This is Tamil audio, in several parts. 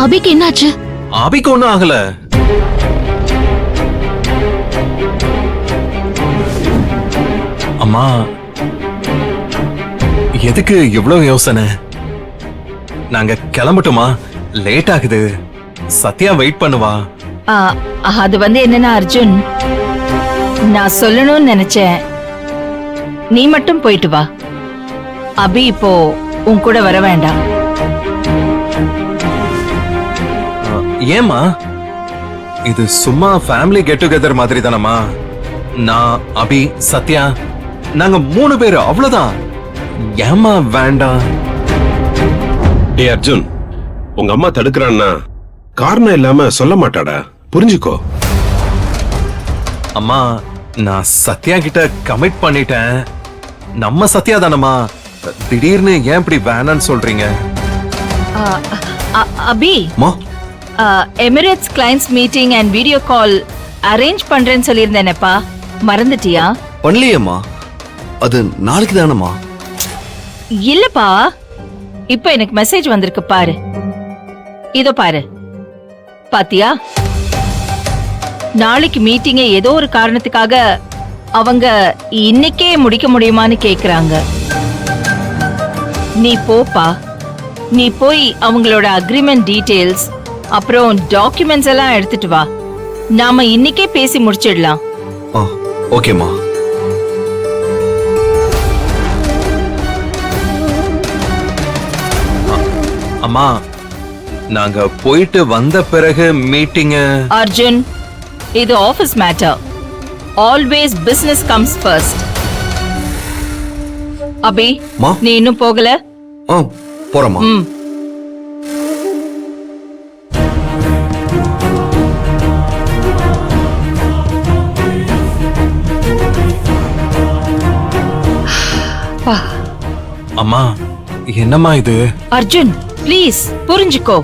அபிக்கு என்னாச்சு? அபிக்கு ஒண்ணும் ஆகல. அம்மா, எதுக்கு இவ்வளவு யோசனை? நாங்க கிளம்பட்டுமா? லேட் ஆகுது. சத்யா வெயிட் பண்ணுவா. அது என்னன்னா அர்ஜுன், நான் சொல்லணும்னு நினைச்சேன். நீ மட்டும் போயிட்டு வா. அபி இப்போ உன் கூட வர வேண்டாம். ஏமா? இது சும்மா ஃபேமிலி கெட் டுகெதர் மாதிரி தானம்மா. நான், அபி, சத்யா, நாங்க 3 பேரு, அவ்வளவுதான். ஏமா வேண்டாம்? ஏ அர்ஜுன், உங்க அம்மா தடுக்கிறான்னா காரணம் இல்லாம சொல்ல மாட்டாடா, புரிஞ்சுக்கோ. அம்மா, நான் சத்யா கிட்ட கமிட் பண்ணிட்டேன். நம்ம சத்யா தானம்மா. திடீர்னு ஏன் இப்படி வேணான்னு சொல்றீங்க? Abhi, Emirates clients meeting and video call arrange பண்றேன்னு சொல்லியிருந்தேனப்பா, மறந்துட்டியா? பண்ணலையேம்மா, அது நாளைக்கு தானம்மா. இல்லப்பா, இப்ப எனக்கு மெசேஜ் வந்திருக்கு பாரு. இதோ பாரு, பாத்தியா? நாளைக்கு மீட்டிங்கை ஏதோ ஒரு காரணத்துக்காக அவங்க இன்னைக்கே முடிக்க முடியுமான்னு கேக்குறாங்க. நீ போப்பா, நீ போய் அவங்களோட அக்ரிமெண்ட் டீடைல்ஸ் அப்புறம் டாக்குமெண்ட்ஸ் எல்லாம் எடுத்துட்டு வா. நாம இன்னைக்கே பேசி முடிச்சிடலாம். ஓகேம்மா. அம்மா, நாங்க போயிட்டு வந்த பிறகு மீட்டிங். அர்ஜுன், இது office matter. Always business comes first. Abhi, நீ இன்னும் போகல? போறமா. அம்மா, என்னம்மா இது? அர்ஜுன், ப்ளீஸ் புரிஞ்சுக்கோ.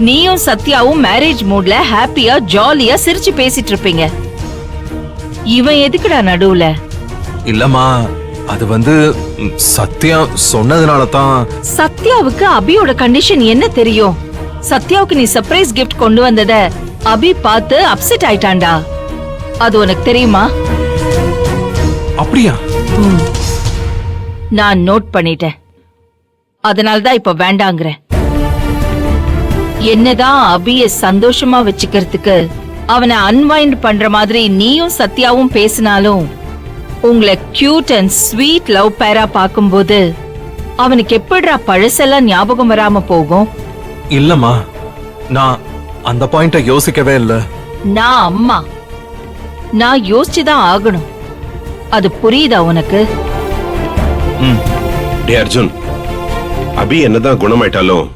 நீயும் சத்யாவும் மேரேஜ் மூட்ல ஹாப்பியா ஜாலியா சிரிச்சு பேசிட்டு இருப்பீங்க. இவன் எதுக்குடா நடுவுல? இல்லம்மா, அது சத்யா சொன்னதுனால தான். சத்யாவுக்கு அபியோட கண்டிஷன் என்ன தெரியும்? சத்யாவுக்கு நீ சர்ப்ரைஸ் கிஃப்ட் கொண்டு வந்தத அபி பார்த்து அப்செட் ஆயிட்டான்டா. அது உனக்கு தெரியுமா? அப்படியா? நான் நோட் பண்ணிட்டேன். அதனால்தான் இப்ப வேண்டாங்கிறேன். என்னதான் அபிய சந்தோஷமா வச்சுக்கிறதுக்கு அவனை அன்வைண்ட் பண்ற மாதிரி நீயும் சத்யாவும் பேசினாலும், உங்களை கியூட் அண்ட் ஸ்வீட் லவ் பேரா பாக்கும்போது அவனுக்கு எப்படிடா பழசெல்லாம் ஞாபகம் வராம போகும்? இல்லம்மா, நான் அந்த பாயிண்ட யோசிக்கவே இல்ல. நான் அம்மா, நான் யோசிச்சுதான் ஆகணும். அது புரியுதா உனக்கு? டே அர்ஜுன், அபி என்னதான் குணமாயிட்டாலும்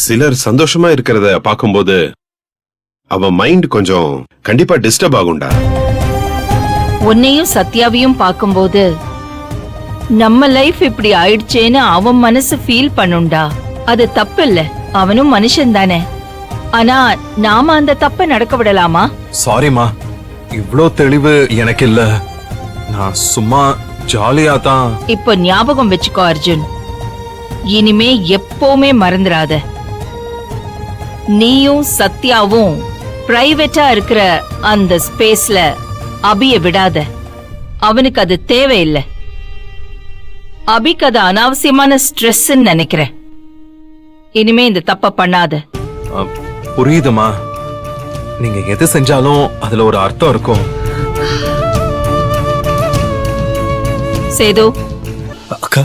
சிலர் சந்தோஷமா இருக்கிறத பாக்கும்போது அவன் மைண்ட் கொஞ்சம் கண்டிப்பா டிஸ்டர்ப் ஆகும்டா. உன்னையும் சத்யாவையும் பாக்கும்போது நம்ம லைஃப் இப்படி ஆயிடுச்சேன்னு அவன் மனசு ஃபீல் பண்ணுண்டா. அது தப்பு இல்ல, அவனும் மனுஷன் தானே. ஆனா நாம அந்த தப்ப நடக்க விடலாமா? சாரிமா, இவ்ளோ தெளிவு எனக்கு இல்ல. நான் சும்மா ஜாலியா தான். இப்போ ஞாபகம் வச்சுக்கோ அர்ஜுன், இனிமே எப்பவுமே மறந்துடாத. நீயும் சத்யாவும் பிரைவேட்டா இருக்கிற அந்த ஸ்பேஸ்ல அபிய விடாத. அவனுக்கு அது தேவையில்லை. அபிக்கு அது அனாவசியமான ஸ்ட்ரெஸ் நினைக்கிறேன். இனிமே இந்த தப்ப பண்ணாத. புரியுதுமா, நீங்க எது செஞ்சாலும் அதுல ஒரு அர்த்தம் இருக்கும். சேது, அக்கா,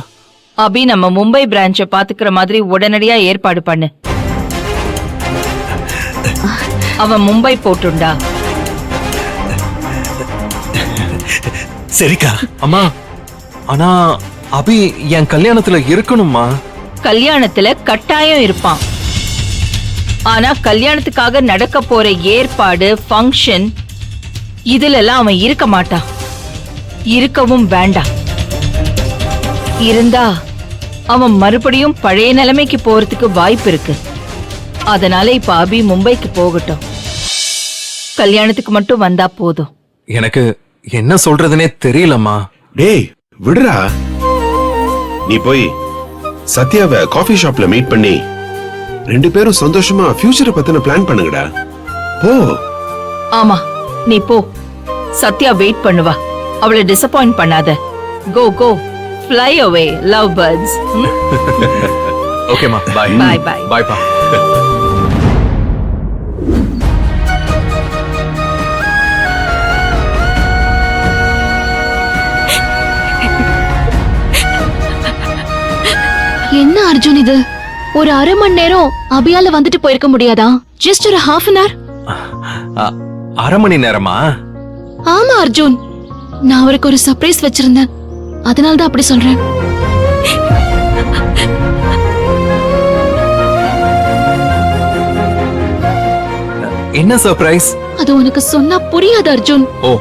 அபி நம்ம மும்பை பிரான்ச்ச பாத்துக்கிற மாதிரி உடனடியா ஏற்பாடு பண்ணு. அவன் மும்பை போட்டுண்டா. சரிக்கா. அம்மா, ஆனா அபி என் கல்யாணத்துல இருக்கணுமா? கல்யாணத்துல கட்டாயம் இருப்பான். ஆனா கல்யாணத்துக்காக நடக்க போற ஏற்பாடு, ஃபங்க்ஷன், இதுல எல்லாம் அவன் இருக்க மாட்டான். இருக்கவும் வேண்டாம். இருந்தா அவன் மறுபடியும் பழைய நிலைமைக்கு போறதுக்கு வாய்ப்பு இருக்கு. அதனால இப்ப அபி மும்பைக்கு போகட்டும். கல்யாணத்துக்கு மட்டும் வந்தா போதும். எனக்கு என்ன சொல்றதுனே தெரியலம்மா. டேய் விடுறா, நீ போய் சத்யாவை காஃபி ஷாப்ல மீட் பண்ணி 2 பேரும் சந்தோஷமா ஃபியூச்சரை பத்தின பிளான் பண்ணுங்கடா. போ. ஆமா, நீ போ. சத்யா வெயிட் பண்ணுவா. அவளை டிசப்பாயிண்ட் பண்ணாத. கோ கோ, fly away love birds. ஓகேமா, பை. Bye, bye. பாய் பா. என்ன அர்ஜுன் இது? ஒரு அரை மணி நேரம் அபியால வந்துட்டு போயிருக்க முடியாதா? ஜஸ்ட் ஒரு half an hour. அரை மணி நேரமா? ஆமா அர்ஜுன், நான் அவருக்கு ஒரு சர்ப்ரைஸ் வச்சிருந்தேன், அதனால தான் அப்படி சொல்றேன். என்ன சர்ப்ரைஸ்? அது உனக்கு சொன்னா புரியாது அர்ஜுன். ஓ,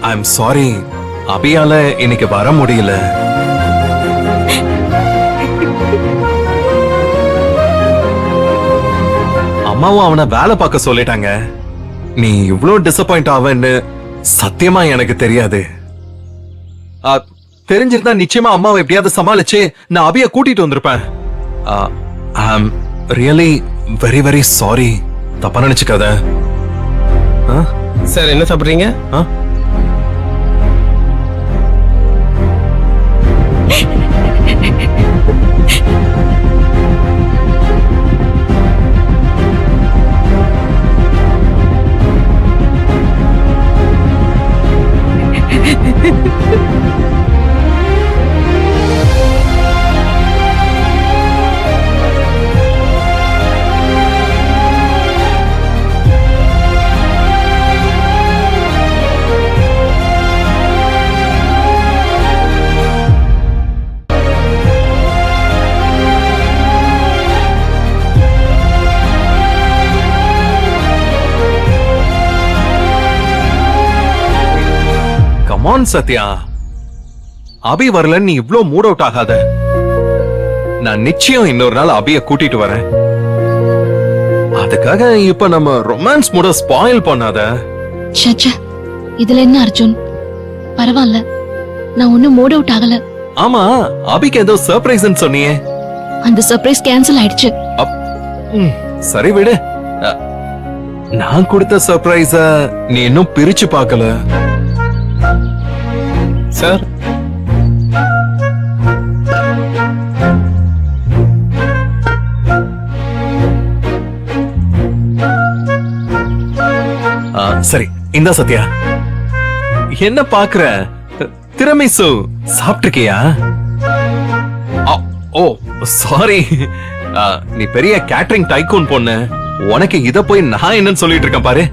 ஐ எம் சாரி. அபியால இன்னைக்கு வர முடியல. அம்மாவும் அவனை வேலை பார்க்க சொல்லிட்டாங்க. நீ இவ்ளோ டிசப்பாயிண்ட் ஆவன்னு சத்தியமா எனக்கு தெரியாது. தெரிஞ்சிருந்தா நிச்சயமா அம்மாவை எப்படியாவது சமாளிச்சு நான் அபிய கூட்டிட்டு வந்திருப்பேன். I am really very very sorry. தப்பா நினைச்சுக்காத. சார் என்ன சாப்பிடுறீங்க? சத்யா, அபி வரலன்னு நீ இவ்ளோ மூட் அவுட் ஆகாத. நான் நிச்சயம் இன்னொரு நாள் அபிய கூட்டிட்டு வரேன். அதுக்காக இப்ப நம்ம ரொமான்ஸ் மூட ஸ்பாயில் பண்ணாத. சச்சா, இதுல என்ன அர்ஜுன்? பரவாயில்ல, நான் ஒன்னும் மூட் அவுட் ஆகல. ஆமா, அபிக்கு ஏதோ சர்ப்ரைஸ்ன்னு சொன்னியே. அந்த சர்ப்ரைஸ் கேன்சல் ஆயிடுச்சு. சரி விடு. நான் கொடுத்த சர்ப்ரைஸ நீ இன்னும் பிரிச்சு பார்க்கல. சார் சரி, இந்த சத்யா என்ன பாக்குற? திரமிசு சாப்பிட்டிருக்கியா? ஓ சாரி, நீ பெரிய கேட்டரிங் டைக்கூன் பொண்ணு. உனக்கு இத போய் நான் என்னன்னு சொல்லிட்டு இருக்கேன் பாரு.